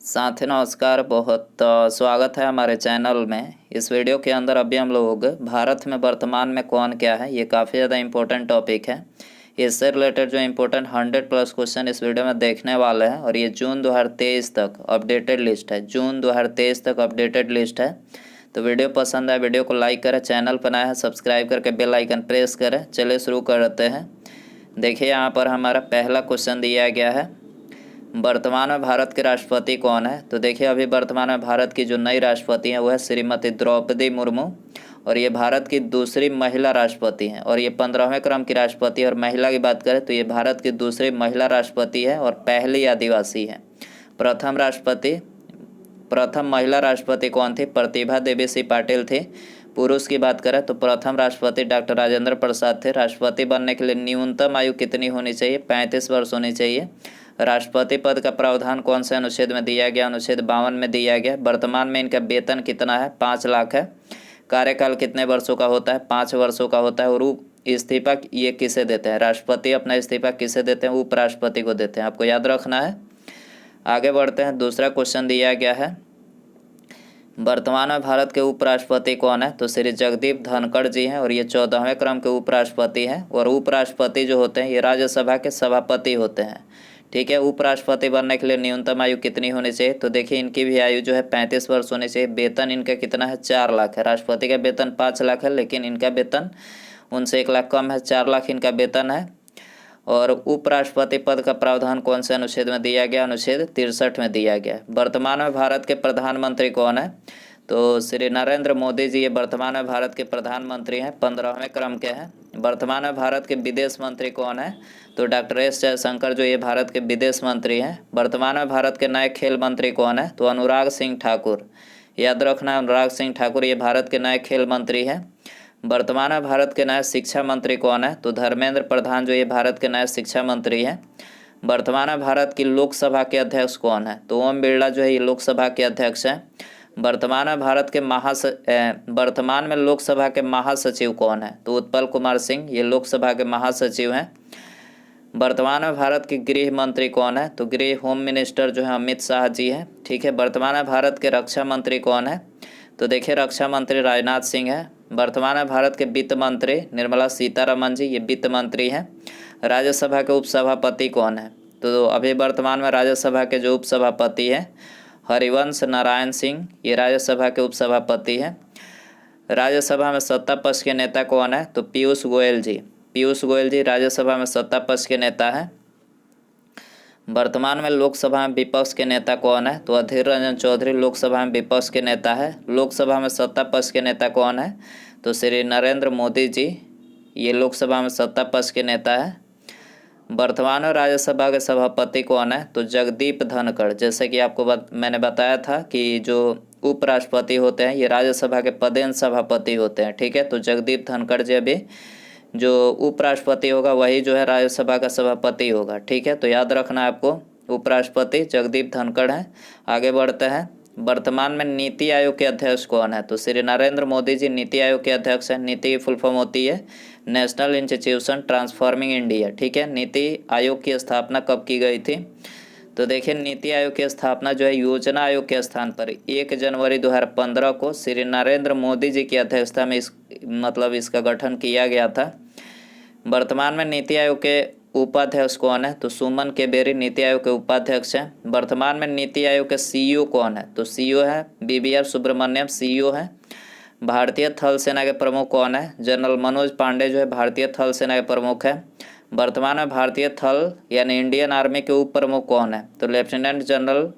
साथी नमस्कार। बहुत स्वागत है हमारे चैनल में। इस वीडियो के अंदर अभी हम लोग भारत में वर्तमान में कौन क्या है, ये काफ़ी ज़्यादा इम्पोर्टेंट टॉपिक है। इससे रिलेटेड जो इम्पोर्टेंट 100+ क्वेश्चन इस वीडियो में देखने वाले हैं और ये जून 2023 तक अपडेटेड लिस्ट है। जून 2023 तक अपडेटेड लिस्ट है। तो वीडियो पसंद आए वीडियो को लाइक करें, चैनल पर नया है सब्सक्राइब करके बेल आइकन प्रेस करें। चलिए शुरू करते हैं। देखिए यहाँ पर हमारा पहला क्वेश्चन दिया गया है, वर्तमान में भारत के राष्ट्रपति कौन है। तो देखिए अभी वर्तमान में भारत की जो नई राष्ट्रपति हैं वह है श्रीमती द्रौपदी मुर्मू और ये भारत की दूसरी महिला राष्ट्रपति हैं और ये 15वें क्रम की राष्ट्रपति है। और महिला की बात करें तो ये भारत की दूसरी महिला राष्ट्रपति है और पहली आदिवासी है। प्रथम महिला राष्ट्रपति कौन थी? प्रतिभा देवी सिंह पाटिल थी। पुरुष की बात करें तो प्रथम राष्ट्रपति डॉक्टर राजेंद्र प्रसाद थे। राष्ट्रपति बनने के लिए न्यूनतम आयु कितनी होनी चाहिए? 35 वर्ष होनी चाहिए। राष्ट्रपति पद का प्रावधान कौन से अनुच्छेद में दिया गया? अनुच्छेद 52 में दिया गया। वर्तमान में इनका वेतन कितना है? 5 लाख है। कार्यकाल कितने वर्षों का होता है? 5 वर्षों का होता है। और इस्तीफा ये किसे देते हैं? राष्ट्रपति अपना इस्तीफा किसे देते हैं? उपराष्ट्रपति को देते हैं। आपको याद रखना है। आगे बढ़ते हैं। दूसरा क्वेश्चन दिया गया है, वर्तमान में भारत के उपराष्ट्रपति कौन है? तो श्री जगदीप धनखड़ जी हैं और ये 14वें क्रम के उपराष्ट्रपति हैं। और उपराष्ट्रपति जो होते हैं ये राज्यसभा के सभापति होते हैं। ठीक है। उपराष्ट्रपति बनने के लिए न्यूनतम आयु कितनी होनी चाहिए? तो देखिए इनकी भी आयु जो है 35 वर्ष होनी चाहिए। वेतन इनका कितना है? 4 लाख है। राष्ट्रपति का वेतन 5 लाख है लेकिन इनका वेतन उनसे 1 लाख कम है। 4 लाख इनका वेतन है। और उपराष्ट्रपति पद का प्रावधान कौन से अनुच्छेद में दिया गया? अनुच्छेद 63 में दिया गया। वर्तमान में भारत के प्रधानमंत्री कौन है? तो श्री नरेंद्र मोदी जी ये वर्तमान में भारत के प्रधानमंत्री हैं, 15वें क्रम के हैं। वर्तमान में भारत के विदेश मंत्री कौन है? तो डॉक्टर एस जयशंकर जो ये भारत के विदेश मंत्री हैं। वर्तमान में भारत के नए खेल मंत्री कौन है? तो अनुराग सिंह ठाकुर। याद रखना, अनुराग सिंह ठाकुर ये भारत के नए खेल मंत्री हैं। वर्तमान में भारत के नए शिक्षा मंत्री कौन है? तो धर्मेंद्र प्रधान जो ये भारत के नए शिक्षा मंत्री हैं। वर्तमान में भारत की लोकसभा के अध्यक्ष कौन है? तो ओम बिरला जो है ये लोकसभा के अध्यक्ष हैं। वर्तमान में वर्तमान में लोकसभा के महासचिव कौन है? तो उत्पल कुमार सिंह ये लोकसभा के महासचिव हैं। वर्तमान में भारत के गृह मंत्री कौन है? तो गृह होम मिनिस्टर जो है अमित शाह जी हैं। ठीक है। वर्तमान में भारत के रक्षा मंत्री कौन है? तो देखिए रक्षा मंत्री राजनाथ सिंह है। वर्तमान में भारत के वित्त मंत्री निर्मला सीतारमन जी ये वित्त मंत्री हैं। राज्यसभा के उपसभापति कौन है? तो अभी वर्तमान में राज्यसभा के जो उपसभापति हैं हरिवंश नारायण सिंह ये राज्यसभा के उपसभापति हैं। राज्यसभा में सत्ता पक्ष के नेता कौन है? तो पीयूष गोयल जी। पीयूष गोयल जी राज्यसभा में सत्ता पक्ष के नेता हैं। वर्तमान में लोकसभा में विपक्ष के नेता कौन है? तो अधीर रंजन चौधरी लोकसभा में विपक्ष के नेता है। लोकसभा में सत्ता पक्ष के नेता कौन है? तो श्री नरेंद्र मोदी जी ये लोकसभा में सत्ता पक्ष के नेता है। वर्तमान में राज्यसभा के सभापति कौन है? तो जगदीप धनखड़। जैसे कि आपको मैंने बताया था कि जो उपराष्ट्रपति होते हैं ये राज्यसभा के पदेन सभापति होते हैं। ठीक है। तो जगदीप धनखड़ जी अभी जो उपराष्ट्रपति होगा वही जो है राज्यसभा का सभापति होगा। ठीक है। तो याद रखना आपको, उपराष्ट्रपति जगदीप धनखड़ हैं। आगे बढ़ते हैं। वर्तमान में नीति आयोग के अध्यक्ष कौन है? तो श्री नरेंद्र मोदी जी नीति आयोग के अध्यक्ष हैं। नीति की फुल फॉर्म होती है नेशनल इंस्टीट्यूशन ट्रांसफॉर्मिंग इंडिया। ठीक है। नीति आयोग की स्थापना कब की गई थी? तो देखिए नीति आयोग की स्थापना जो है योजना आयोग के स्थान पर 1 जनवरी 2015 को श्री नरेंद्र मोदी जी की अध्यक्षता में इसका गठन किया गया था। वर्तमान में नीति आयोग के उपाध्यक्ष कौन है? तो सुमन के बेरी नीति आयोग के उपाध्यक्ष हैं। वर्तमान में नीति आयोग के सीईओ कौन है? तो सीईओ है BVR सुब्रमण्यम सीईओ है। भारतीय थल सेना के प्रमुख कौन है? जनरल मनोज पांडे जो है भारतीय थल सेना के प्रमुख है। वर्तमान में भारतीय थल यानी इंडियन आर्मी के उप प्रमुख कौन है? तो lieutenant general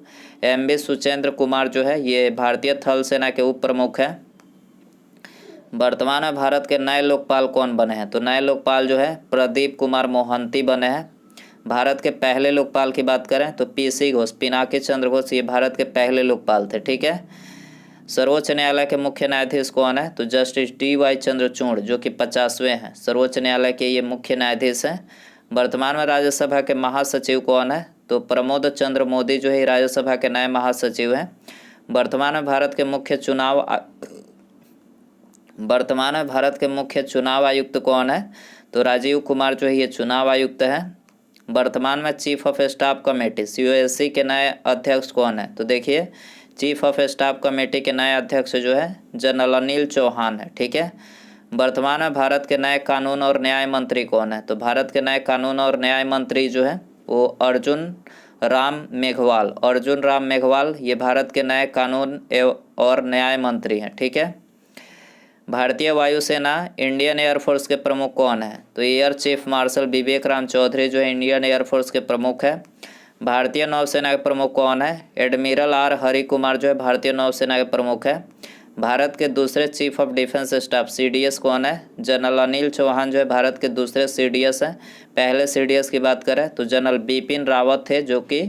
MV Suchendra Kumar जो है ये भारतीय थल सेना के उप प्रमुख हैं। वर्तमान में भारत के नए लोकपाल कौन बने हैं? तो नए लोकपाल जो है प्रदीप कुमार मोहंती बने हैं। भारत के पहले लोकपाल की बात करें तो PC घोष, पिनाकी चंद्र घोष ये भारत के पहले लोकपाल थे। ठीक है। सर्वोच्च न्यायालय के मुख्य न्यायाधीश कौन है? तो जस्टिस DY चंद्रचूड़ जो कि 50वें हैं। सर्वोच्च न्यायालय के ये मुख्य न्यायाधीश हैं। वर्तमान में राज्यसभा के महासचिव कौन है? तो प्रमोद चंद्र मोदी जो है राज्यसभा के नए महासचिव हैं। वर्तमान में भारत के मुख्य चुनाव आयुक्त कौन है? तो राजीव कुमार जो है ये चुनाव आयुक्त है। वर्तमान में chief of staff committee COSC के नए अध्यक्ष कौन है? तो देखिए चीफ ऑफ स्टाफ कमेटी के नए अध्यक्ष जो है जनरल अनिल चौहान है। ठीक है। वर्तमान में भारत के नए कानून और न्याय मंत्री कौन है? तो भारत के नए कानून और न्याय मंत्री जो है वो अर्जुन राम मेघवाल ये भारत के नए कानून और न्याय मंत्री हैं। ठीक है। भारतीय वायुसेना इंडियन एयरफोर्स के प्रमुख कौन है? तो एयर चीफ मार्शल विवेक राम चौधरी जो है इंडियन एयरफोर्स के प्रमुख है। भारतीय नौसेना के प्रमुख कौन है? एडमिरल आर हरि कुमार जो है भारतीय नौसेना के प्रमुख है। भारत के दूसरे chief of defence staff CDS कौन है? जनरल अनिल चौहान जो है भारत के दूसरे CDS हैं। पहले CDS की बात करें तो जनरल बिपिन रावत थे, जो कि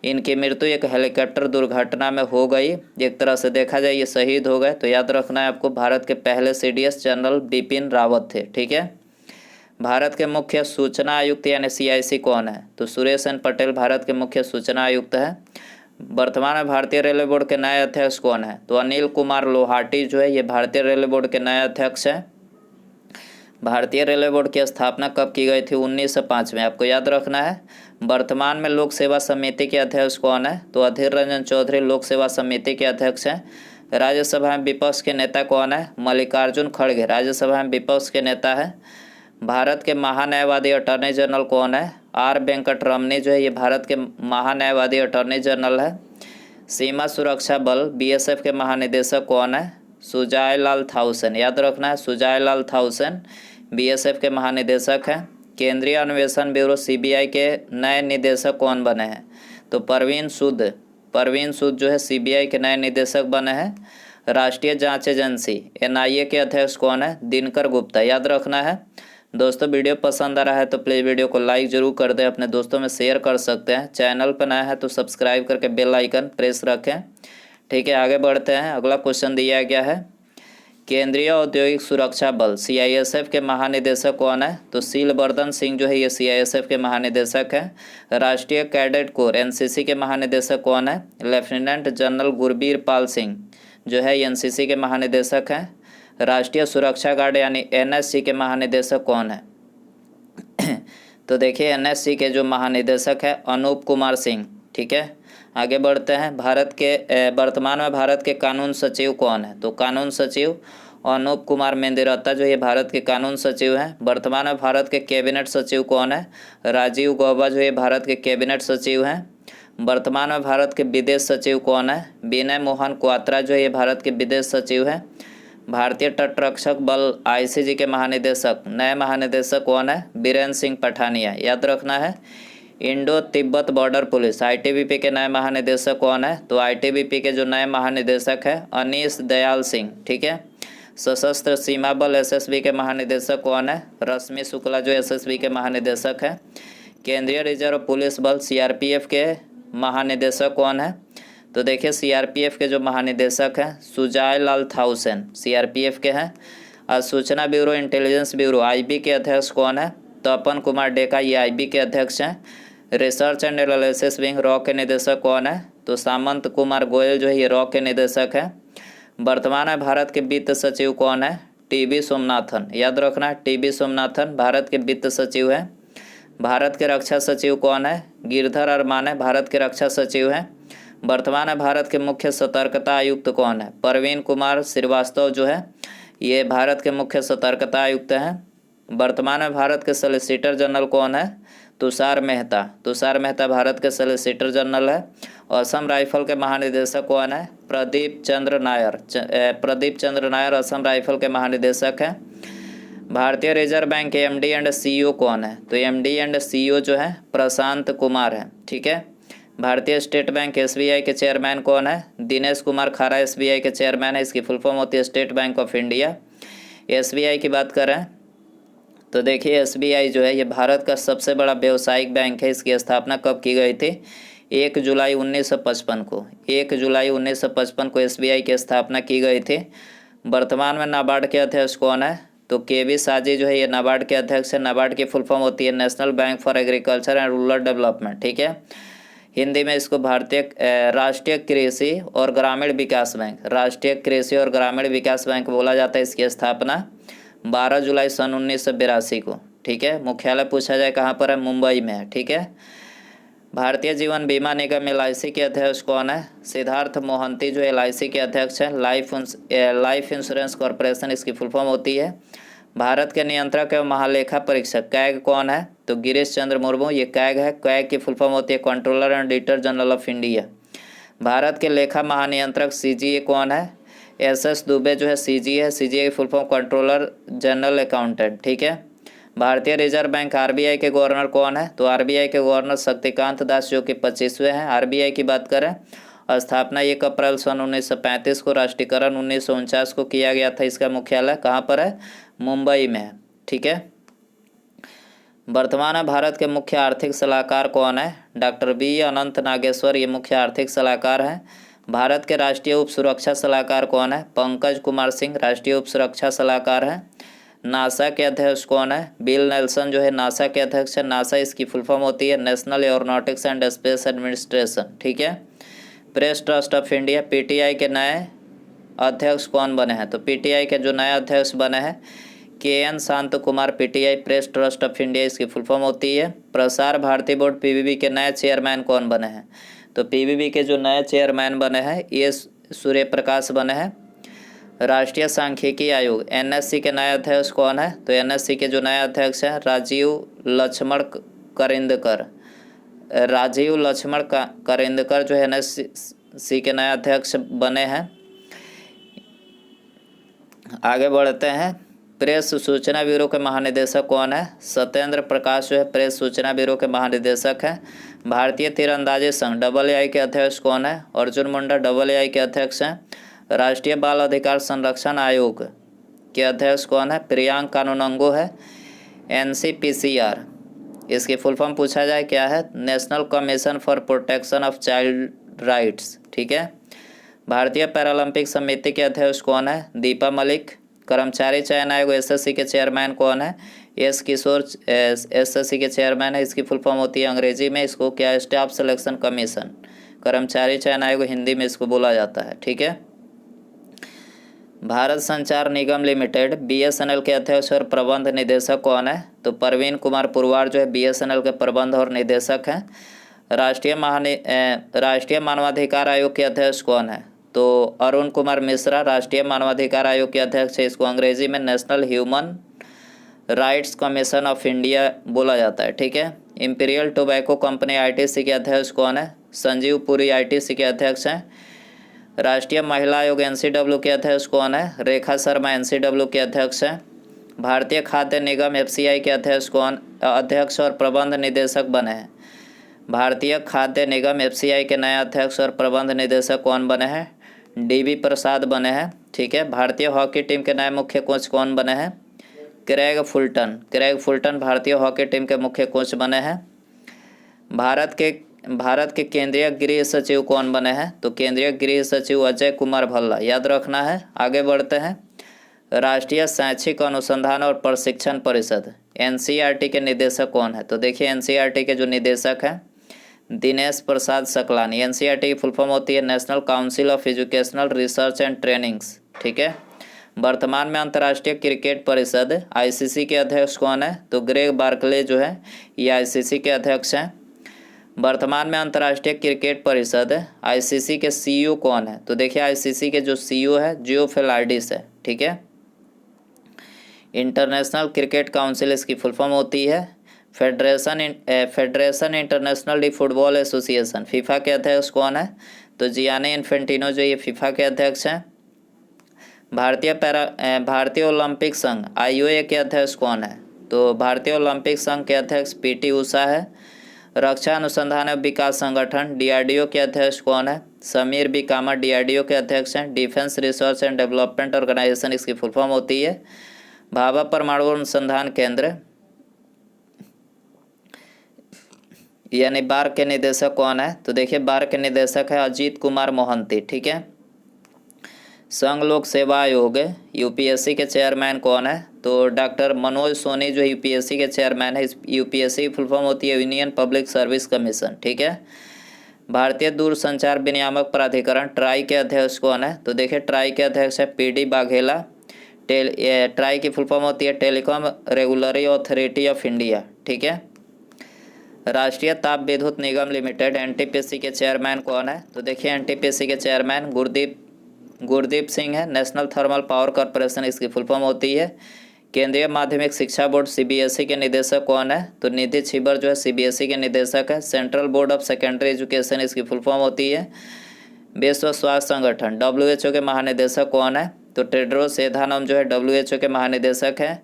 इनकी मृत्यु एक हेलीकॉप्टर दुर्घटना में हो गई। एक तरह से देखा जाए ये शहीद हो गए। तो याद रखना है आपको, भारत के पहले CDS जनरल बिपिन रावत थे। ठीक है। भारत के मुख्य सूचना आयुक्त यानी CIC कौन है? तो सुरेश एन पटेल भारत के मुख्य सूचना आयुक्त है। वर्तमान में भारतीय रेलवे बोर्ड के नए अध्यक्ष कौन है? तो अनिल कुमार लोहाटी जो है ये भारतीय रेलवे बोर्ड के नए अध्यक्ष हैं। भारतीय रेलवे बोर्ड की स्थापना कब की गई थी? 1905 में। आपको याद रखना है। वर्तमान में लोक सेवा समिति के अध्यक्ष कौन है? तो अधीर रंजन चौधरी लोक सेवा समिति के अध्यक्ष हैं। राज्यसभा में विपक्ष के नेता कौन है? मल्लिकार्जुन खड़गे राज्यसभा में विपक्ष के नेता है। भारत के महान्यायवादी अटॉर्नी जनरल कौन है? R वेंकटरमनी जो है ये भारत के महान्यायवादी अटॉर्नी जनरल है। सीमा सुरक्षा बल BSF के महानिदेशक कौन है? सुजाय लाल थाउसेन। याद रखना है, सुजाय लाल थाउसेन BSF के महानिदेशक हैं। केंद्रीय अन्वेषण ब्यूरो CBI के नए निदेशक कौन बने हैं? तो परवीन सूद जो है CBI के नए निदेशक बने हैं। राष्ट्रीय जांच एजेंसी NIA के अध्यक्ष कौन है? दिनकर गुप्ता। याद रखना है। दोस्तों वीडियो पसंद आ रहा है तो प्लीज़ वीडियो को लाइक ज़रूर कर दें, अपने दोस्तों में शेयर कर सकते हैं। चैनल पर नया है तो सब्सक्राइब करके बेल आइकन प्रेस रखें। ठीक है, आगे बढ़ते हैं। अगला क्वेश्चन दिया गया है, केंद्रीय औद्योगिक सुरक्षा बल CISF के महानिदेशक कौन है? तो शीलवर्धन सिंह जो है ये CISF के महानिदेशक हैं। राष्ट्रीय कैडेट कोर NCC के महानिदेशक कौन है? लेफ्टिनेंट जनरल गुरबीर पाल सिंह जो है NCC के महानिदेशक हैं। राष्ट्रीय सुरक्षा गार्ड यानी NSC के महानिदेशक कौन है? तो देखिए NSC के जो महानिदेशक है अनूप कुमार सिंह। ठीक है, आगे बढ़ते हैं। वर्तमान में भारत के कानून सचिव कौन है? तो कानून सचिव अनूप कुमार मेंदिरत्ता जो ये भारत के कानून सचिव हैं। वर्तमान में भारत के कैबिनेट सचिव कौन है? राजीव गौबा जो ये भारत के कैबिनेट सचिव हैं। वर्तमान में भारत के विदेश सचिव कौन है? विनय मोहन क्वात्रा जो ये भारत के विदेश सचिव हैं। भारतीय तटरक्षक बल ICG के महानिदेशक नए महानिदेशक कौन है? बीरेन सिंह पठानिया। याद रखना है। Indo Tibet border police ITBP के नए महानिदेशक कौन है? तो ITBP के जो नए महानिदेशक है अनीश दयाल सिंह। ठीक है। सशस्त्र सीमा बल SSB के महानिदेशक कौन है? रश्मि शुक्ला जो SSB के महानिदेशक है। केंद्रीय रिजर्व पुलिस बल CRPF के महानिदेशक कौन है? तो देखिए CRPF के जो महानिदेशक हैं सुजाय लाल थाउसेन CRPF के हैं। सूचना ब्यूरो इंटेलिजेंस ब्यूरो IB के अध्यक्ष कौन है? तपन कुमार डेका ये IB के अध्यक्ष हैं। Research and analysis wing raw के निदेशक कौन है? तो सामंत कुमार गोयल जो है ये रॉ के निदेशक हैं। वर्तमान में भारत के वित्त सचिव कौन है? TB सोमनाथन। याद रखना TB सोमनाथन भारत के वित्त सचिव हैं। भारत के रक्षा सचिव कौन है? गिरधर अरमाने भारत के रक्षा सचिव हैं। वर्तमान में भारत के मुख्य सतर्कता आयुक्त कौन है? परवीन कुमार श्रीवास्तव जो है ये भारत के मुख्य सतर्कता आयुक्त हैं। वर्तमान में भारत के सॉलिसिटर जनरल कौन है? तुषार मेहता भारत के सॉलिसिटर जनरल है। असम राइफल के महानिदेशक कौन है? प्रदीप चंद्र नायर असम राइफल के महानिदेशक हैं। भारतीय रिजर्व बैंक के MD एंड CEO कौन है? तो MD एंड CEO जो है प्रशांत कुमार है। ठीक है। भारतीय स्टेट बैंक SBI के चेयरमैन कौन है? दिनेश कुमार खारा SBI के चेयरमैन है। इसकी फुल फॉर्म होती है state bank of India. SBI की बात करें तो देखिए SBI जो है ये भारत का सबसे बड़ा व्यावसायिक बैंक है। इसकी स्थापना कब की गई थी? 1 जुलाई 1955 को। 1 जुलाई 1955 को SBI की स्थापना की गई थी। वर्तमान में नाबार्ड के अध्यक्ष कौन है? तो KB साजी जो है ये नाबार्ड के अध्यक्ष है। नाबार्ड की फुल फॉर्म होती है national bank for agriculture and rural development. ठीक है। हिंदी में इसको राष्ट्रीय कृषि और ग्रामीण विकास बैंक बोला जाता है। इसकी स्थापना 12 जुलाई सन 1982 को। ठीक है। मुख्यालय पूछा जाए कहाँ पर है, मुंबई में है, ठीक है। भारतीय जीवन बीमा निगम LIC के अध्यक्ष कौन है, सिद्धार्थ मोहंती जो LIC के अध्यक्ष है। लाइफ इंश्योरेंस कॉरपोरेशन इसकी फुल फॉर्म होती है। भारत के नियंत्रक एवं महालेखा परीक्षक कैग कौन है, तो गिरीश चंद्र मुर्मू, ये कैग है। कैग की फुल फॉर्म होती है controller and auditor general of India. Bharat के लेखा महानियंत्रक CGA कौन है, SS दुबे जो है CGA है। CGA की full form controller general accountant, ठीक है। भारतीय रिजर्व बैंक RBI के गवर्नर कौन है, तो RBI के गवर्नर शक्तिकांत दास जो कि 25वें हैं। RBI की बात करें, स्थापना 1 अप्रैल सन 1935 को, राष्ट्रीयकरण 1949 को किया गया था। इसका मुख्यालय कहाँ पर है, मुंबई में है, ठीक है। वर्तमान में भारत के मुख्य आर्थिक सलाहकार कौन है, डॉक्टर B अनंत नागेश्वर, ये मुख्य आर्थिक सलाहकार हैं। भारत के राष्ट्रीय उप सुरक्षा सलाहकार कौन है, पंकज कुमार सिंह राष्ट्रीय उप सुरक्षा सलाहकार हैं। नासा के अध्यक्ष कौन है, बिल नेल्सन जो है नासा के अध्यक्ष है। नासा इसकी फुल फॉर्म होती है national aeronautics and space administration, ठीक है। Press trust of India PTI के नए अध्यक्ष कौन बने हैं, तो PTI के जो नए अध्यक्ष बने हैं KN शांत Kumar, PTI press trust of India इसकी फुल फॉर्म होती है। प्रसार भारती बोर्ड PBB के नए चेयरमैन कौन बने हैं, तो PBB के जो नए चेयरमैन बने हैं ये सूर्य प्रकाश बने हैं। राष्ट्रीय सांख्यिकी आयोग NSC के नए अध्यक्ष कौन है, तो NSC के जो नए अध्यक्ष हैं राजीव लक्ष्मण करिंदकर। राजीव लक्ष्मण करिंदकर जो है NSC के नए अध्यक्ष बने हैं। आगे बढ़ते हैं। प्रेस सूचना ब्यूरो के महानिदेशक कौन है, सत्येंद्र प्रकाश जो है प्रेस सूचना ब्यूरो के महानिदेशक हैं। भारतीय तीरंदाजी संघ AA के अध्यक्ष कौन है, अर्जुन मुंडा AA के अध्यक्ष हैं। राष्ट्रीय बाल अधिकार संरक्षण आयोग के अध्यक्ष कौन है, प्रियांक कानूनगो है। NCPCR इसकी फुल फॉर्म पूछा जाए क्या है, national commission for protection of child rights, ठीक है। भारतीय पैरालंपिक समिति के अध्यक्ष कौन है, दीपा मलिक। कर्मचारी चयन आयोग SSC के चेयरमैन कौन है, S किशोर SSC के चेयरमैन है। इसकी फुल फॉर्म होती है अंग्रेजी में इसको क्या, स्टाफ सिलेक्शन कमीशन। कर्मचारी चयन आयोग हिंदी में इसको बोला जाता है, ठीक है। भारत संचार निगम लिमिटेड BSNL के अध्यक्ष और प्रबंध निदेशक कौन है, तो प्रवीण कुमार पुरवार जो है BSNL के प्रबंध और निदेशक हैं। राष्ट्रीय मानवाधिकार आयोग के अध्यक्ष कौन है, तो अरुण कुमार मिश्रा राष्ट्रीय मानवाधिकार आयोग के अध्यक्ष है। इसको अंग्रेजी में national human rights commission of India बोला जाता है, ठीक है। इंपीरियल टोबैको कंपनी ITC के अध्यक्ष कौन है, संजीव पुरी ITC के अध्यक्ष हैं। राष्ट्रीय महिला आयोग NCW के अध्यक्ष कौन है, रेखा शर्मा NCW के अध्यक्ष हैं। भारतीय खाद्य निगम FCI के अध्यक्ष और प्रबंध निदेशक बने हैं। भारतीय खाद्य निगम FCI के नए अध्यक्ष और प्रबंध निदेशक कौन बने हैं, DB प्रसाद बने हैं, ठीक है। भारतीय हॉकी टीम के नए मुख्य कोच कौन बने हैं, क्रेग फुलटन भारतीय हॉकी टीम के मुख्य कोच बने हैं। भारत के केंद्रीय गृह सचिव कौन बने हैं, तो केंद्रीय गृह सचिव अजय कुमार भल्ला, याद रखना है। आगे बढ़ते हैं। राष्ट्रीय शैक्षिक अनुसंधान और प्रशिक्षण परिषद NCERT के निदेशक कौन है, तो देखिए NCERT के जो निदेशक हैं दिनेश प्रसाद सकलानी। NCERT की फुल फॉर्म होती है national council of educational research and trainings, ठीक है। वर्तमान में अंतर्राष्ट्रीय क्रिकेट परिषद ICC के अध्यक्ष कौन है, तो ग्रेग बार्कले जो है ये ICC के अध्यक्ष हैं। वर्तमान में अंतर्राष्ट्रीय क्रिकेट परिषद ICC के CEO कौन है, तो देखिए ICC के जो CEO है जियोफिलाइडिस है, ठीक है। इंटरनेशनल क्रिकेट काउंसिल इसकी फुल फॉर्म होती है federation international D football association. FIFA के अध्यक्ष कौन है, तो जियानी इन्फेंटिनो जो ये फीफा के अध्यक्ष हैं। भारतीय ओलंपिक संघ IOA के अध्यक्ष कौन है, तो भारतीय ओलंपिक संघ के अध्यक्ष PT उषा है। रक्षा अनुसंधान एवं विकास संगठन DRDO के अध्यक्ष कौन है, समीर बी कामत DRDO के अध्यक्ष हैं। Defence research and development organisation इसकी फुल फॉर्म होती है। भाभा परमाणु अनुसंधान केंद्र यानी बार के निदेशक कौन है, तो देखिए बार के निदेशक है अजीत कुमार मोहंती, ठीक है। संघ लोक सेवा आयोग UPSC के चेयरमैन कौन है, तो डॉक्टर मनोज सोनी जो UPSC के चेयरमैन है। UPSC की फुल फॉर्म होती है यूनियन पब्लिक सर्विस कमीशन, ठीक है। भारतीय दूरसंचार विनियामक प्राधिकरण ट्राई के अध्यक्ष कौन है, तो देखिए ट्राई के अध्यक्ष है PD वाघेला। ट्राई की फुल फॉर्म होती है telecom regulatory authority of India. ठीक है। राष्ट्रीय ताप विद्युत निगम लिमिटेड एनटीपीसी के चेयरमैन कौन है? तो देखिए एनटीपीसी के चेयरमैन गुरदीप सिंह है। नेशनल थर्मल पावर कॉरपोरेशन इसकी फुल फॉर्म होती है। केंद्रीय माध्यमिक शिक्षा बोर्ड सीबीएसई के निदेशक कौन है? तो निधि छिबर जो है सीबीएसई के निदेशक है। Central board of secondary education इसकी फुल फॉर्म होती है। विश्व स्वास्थ्य संगठन डब्ल्यूएचओ के महानिदेशक कौन है? तो टेड्रोस एधानोम जो है डब्ल्यूएचओ के महानिदेशक है।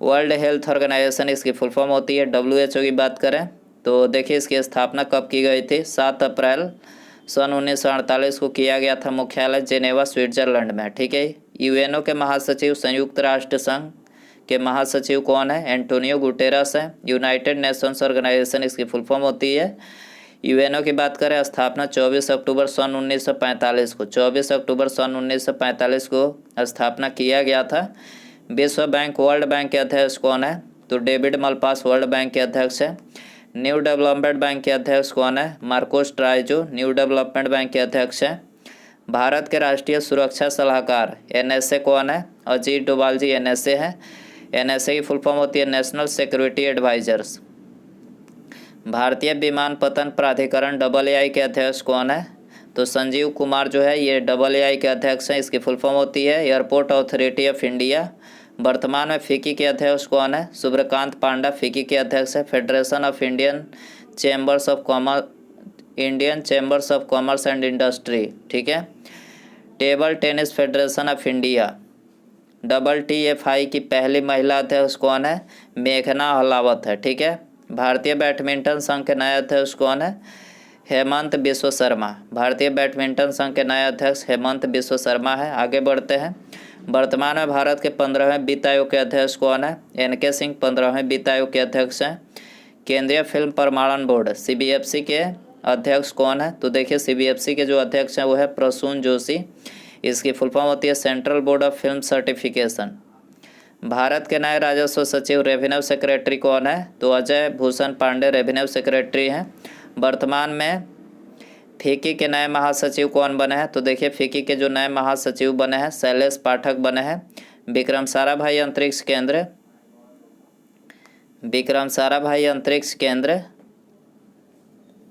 वर्ल्ड हेल्थ ऑर्गेनाइजेशन इसकी फुल फॉर्म होती है। डब्ल्यूएचओ की बात करें तो देखिए इसकी स्थापना कब की गई थी? 7 अप्रैल सन 1948 को किया गया था। मुख्यालय जेनेवा स्विट्जरलैंड में। ठीक है। यूएनओ के महासचिव संयुक्त राष्ट्र संघ के महासचिव कौन है? एंटोनियो गुटेरस है। यूनाइटेड नेशंस ऑर्गेनाइजेशन इसकी फुल फॉर्म होती है। यूएनओ की बात करें स्थापना 24 अक्टूबर सन 1945 को 24 अक्टूबर सन 1945 को स्थापना किया गया था। विश्व बैंक वर्ल्ड बैंक के अध्यक्ष कौन है? तो डेविड मलपास वर्ल्ड बैंक के अध्यक्ष है। न्यू डेवलपमेंट बैंक के अध्यक्ष कौन है? मार्कोस ट्राइजो न्यू डेवलपमेंट बैंक के अध्यक्ष है। भारत के राष्ट्रीय सुरक्षा सलाहकार एनएसए कौन है? अजीत डोभाल जी एनएसए है। एनएसए की फुल फॉर्म होती है नेशनल सिक्योरिटी एडवाइजर्स। भारतीय विमानपत्तन प्राधिकरण AA के अध्यक्ष कौन है? तो संजीव कुमार जो है ये AA के अध्यक्ष हैं। इसकी फुल फॉर्म होती है एयरपोर्ट अथॉरिटी ऑफ इंडिया। वर्तमान में फिक्की के अध्यक्ष कौन है? सूर्यकांत पांडा फिक्की के अध्यक्ष है। Federation of Indian chambers of commerce and industry. ठीक है। Table tennis federation of India TTFI की पहली महिला अध्यक्ष कौन है? मेघना अहलावत है। ठीक है। भारतीय बैडमिंटन संघ के नए अध्यक्ष कौन है? हेमंत बिश्व शर्मा। भारतीय बैडमिंटन संघ के नए अध्यक्ष हेमंत बिश्व शर्मा है। आगे बढ़ते हैं। वर्तमान में भारत के 15वें वित्त आयोग के अध्यक्ष कौन है? NK सिंह 15वें वित्त आयोग के अध्यक्ष हैं। केंद्रीय फिल्म प्रमाणन बोर्ड CBFC के अध्यक्ष कौन है? तो देखिए CBFC के जो अध्यक्ष हैं वो है प्रसून जोशी। इसकी फुल फॉर्म होती है central board of film certification. Bharat के नए राजस्व सचिव रेवेन्यू सेक्रेटरी कौन है? तो अजय भूषण पांडे रेवेन्यू सेक्रेटरी हैं। वर्तमान में फिक्की के नए महासचिव कौन बने हैं? तो देखिए फिक्की के जो नए महासचिव बने हैं शैलेश पाठक बने हैं। विक्रम साराभाई अंतरिक्ष केंद्र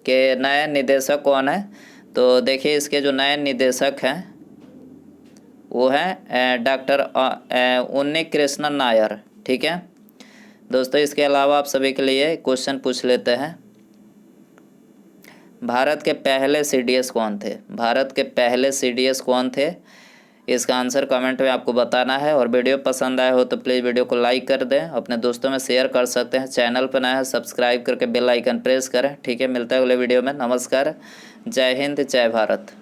के नए निदेशक कौन है? तो देखिए इसके जो नए निदेशक हैं वो है डॉक्टर उन्नी कृष्णन नायर। ठीक है दोस्तों। इसके अलावा आप सभी के लिए क्वेश्चन पूछ लेते हैं। भारत के पहले CDS कौन थे? भारत के पहले CDS कौन थे? इसका आंसर कमेंट में आपको बताना है। और वीडियो पसंद आया हो तो प्लीज़ वीडियो को लाइक कर दें, अपने दोस्तों में शेयर कर सकते हैं। चैनल पर नया है सब्सक्राइब करके बेल आइकन प्रेस करें। ठीक है। मिलता है अगले वीडियो में। नमस्कार। जय हिंद जय भारत।